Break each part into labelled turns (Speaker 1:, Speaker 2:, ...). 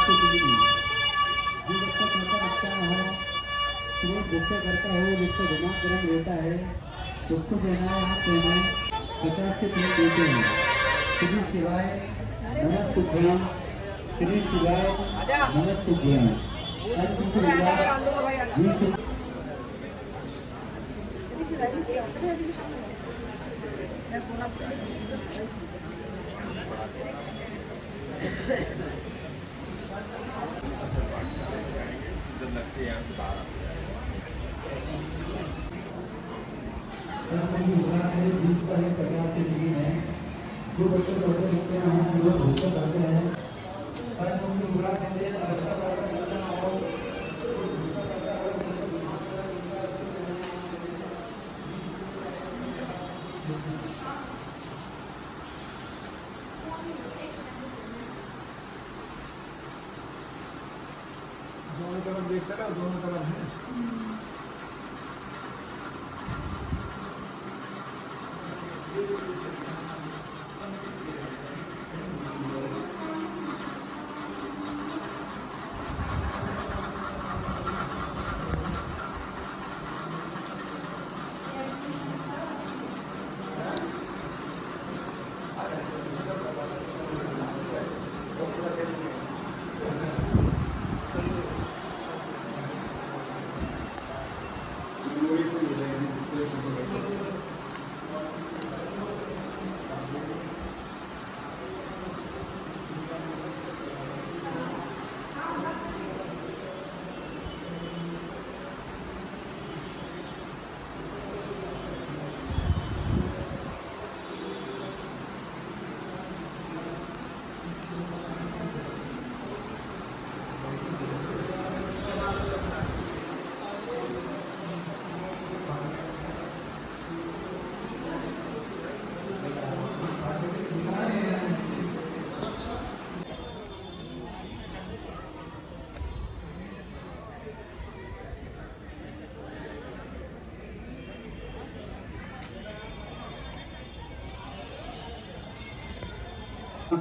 Speaker 1: उसको देनी है। जो बच्चा कहता रखता है वो गुस्सा करता है, जिसका दिमाग गर्म रहता है उसको देना है। आप देना है 50 के 3 देते हैं। श्री शिवाय नमस्तुभ्यं, श्री शिवाय नमस्तुभ्यं। जो बच्चे पढ़ते लिखते हैं हम लोग भूखा करते हैं पर उनकी बुरा कहते हैं बच्चा पढ़ता लिखता ना हो। दोनों तरफ देखता है, दोनों तरफ है।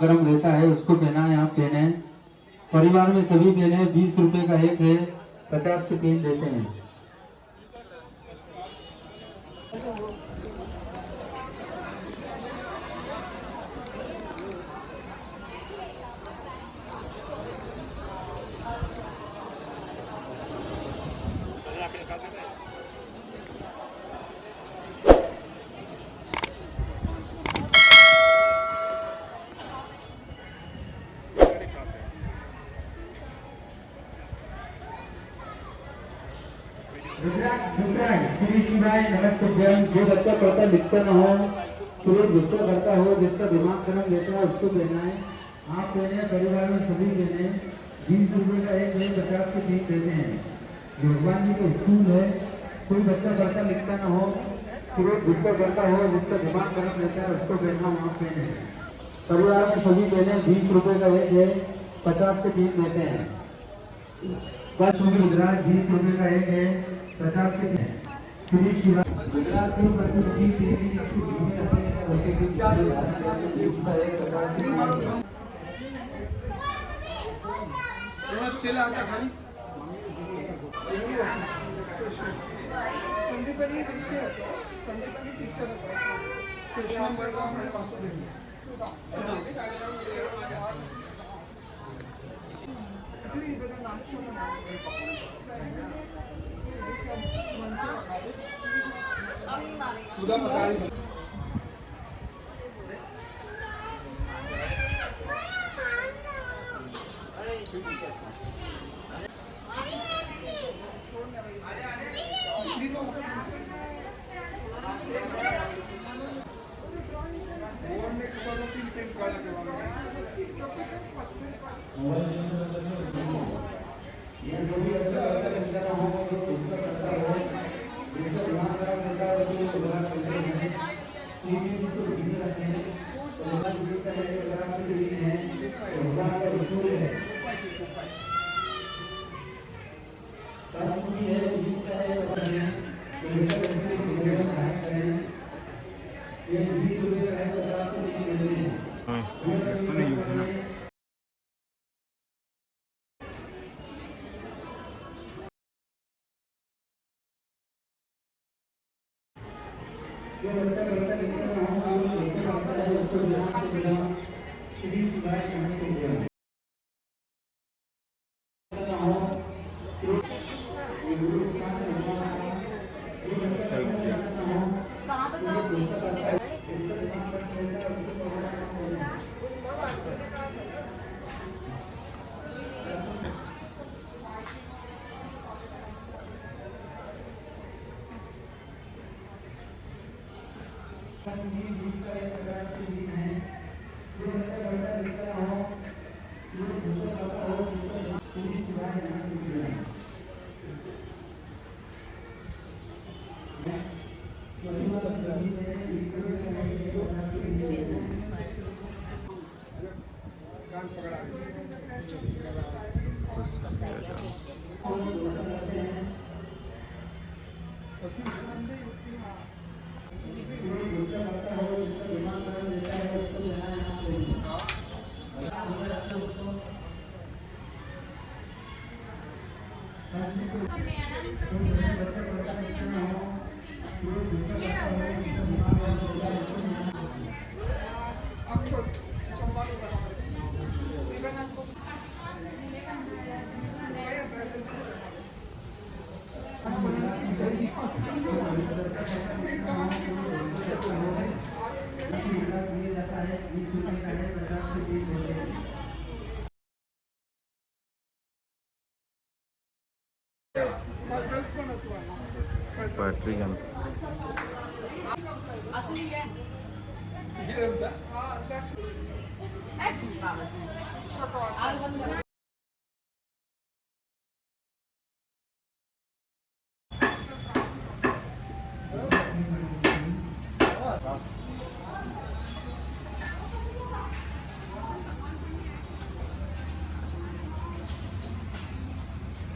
Speaker 1: गर्म रहता है उसको पहना है। आप पहने परिवार में सभी पहने। 20 रुपए का एक है, 50 के 3 देते हैं। श्री शिवाय नमस्तुभ्यं। जो बच्चा पढ़ता लिखता न हो, फिर गुस्सा करता हो, जिसका दिमाग गर्म रहता है उसको देना है। आप पहने परिवार में सभी पहने। 20 रुपए का एक है, 50 के 3 देते हैं। भगवान जी का स्कूल है। कोई बच्चा पढ़ता लिखता न हो, फिर गुस्सा करता हो, जिसका दिमाग गर्म रहता है उसको पहनना। आप पहने परिवार में सभी पहने। 20 रुपए का एक है, 50 के 3 देते हैं। गुजरात 20 रुपए का एक है, 50 के 3। श्री शिवाय गुजरात में प्रतिनिधि देवी इसकी भूमि रहते हैं। वैसे कि
Speaker 2: संदीपनी विषय होता संदीपनी टीचर होता कृष्णा वर्गाव में वासुदेव सुधा एक्चुअली બધા નાસ્તો સુધા મસાલી
Speaker 1: जो बच्चा करता लिखता ना हो जो बच्चा करता है उसको ध्यान से सुना श्री शिवाय कहने को दिया ना हो ये गुरु स्थान में होना जो बच्चा करता ना हो
Speaker 3: कहाँ तो जाओ
Speaker 1: उसका करता है उसका दिमाग पर खेलता है उसको पढ़ाना होना
Speaker 2: Afcourse, Chambali Vivekananda. Puzzles पण होतो ना.
Speaker 4: पोएट्री गेम्स
Speaker 2: हे रमता? हां, that's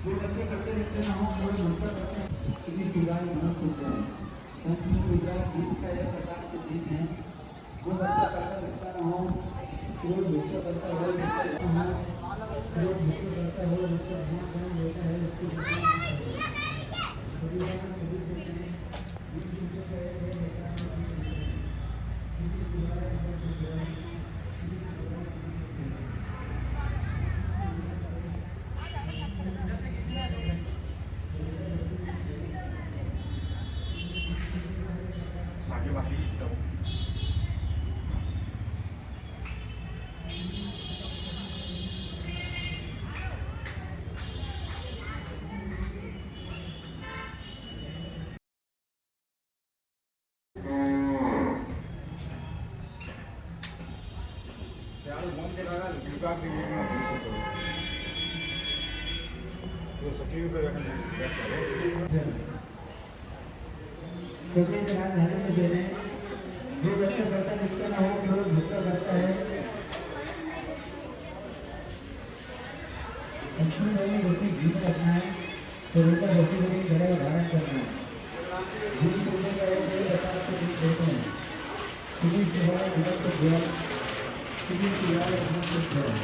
Speaker 1: जो बच्चे करते रहते ना हो वो भूलता करते हैं किसी शिवाय न सोचते हैं संस्कृत गुजरात गीत का एक प्रकार के गीत है जो बच्चा करता लिखता ना हो जो विश्व करता हो जिसका हो जो विश्व करता हो जिसका ध्यान कौन लेता है उसको सभी बात सभी देते हैं जिस विश्व का एक लेता है किसी शिवाय न सोचते हैं सभी ध्यान ध्यान में देने जो बच्चा करता लिखता ना हो केवल भूखा करता है इसमें मैंने रोटी घी रखना है तो रोटा रोटी रोटी घड़ा धारण करना है घी रोटी का एक प्रकार से घी देते हैं सीधी सिवाय विभक्त ज्ञान सीधी सिवाय विभक्त ज्ञान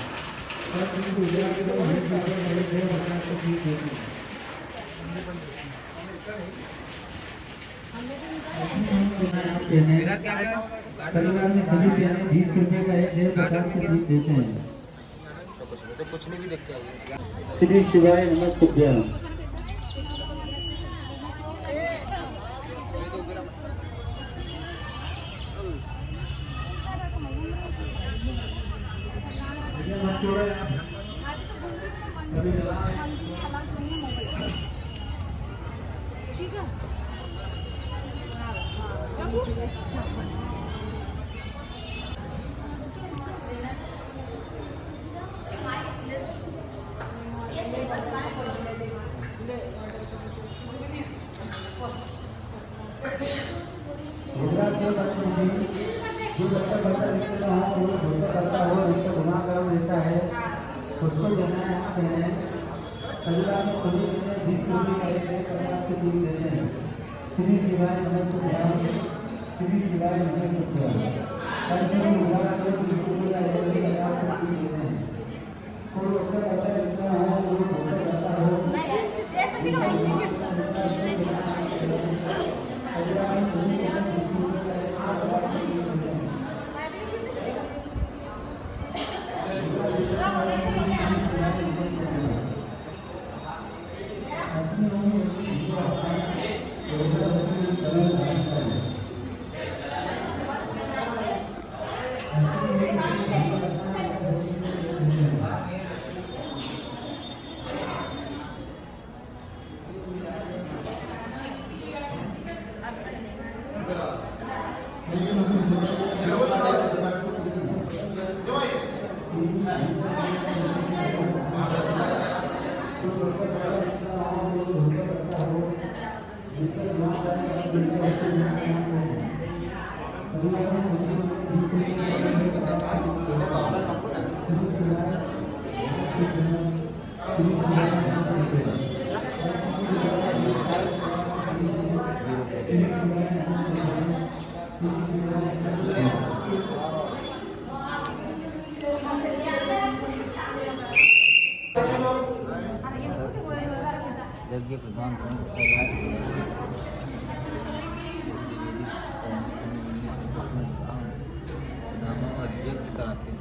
Speaker 1: और इनको उजागर के दो हर सारे मेरे दो प्रकार से घी देते हैं परिवार में सभी प्यारे 20 रुपए का एक 50 के बीच देते हैं
Speaker 4: तो कुछ नहीं भी देख के आइए
Speaker 1: श्री शिवाय नमस्तुभ्यं
Speaker 3: ठीक है
Speaker 1: जो बच्चा करता लिखता हो वो भूसा करता हो जिसका गुनाह कर्म रहता है उसको देना है यहाँ देना है अगला में सभी देने 20 रुपये का एक प्रकार के दूध देते हैं श्री शिवाय नमस्तुभ्यं श्री शिवाय नमस्तुभ्यं और जो उजाला करो तो बिल्कुल पूरा एक प्रकार के दूध देते हैं कोई बच्चा करता लिखता हो वो भूसा करता हो अगला में सभी देने 20 रुपये
Speaker 5: यज्ञ प्रधान अध्यक्ष कराते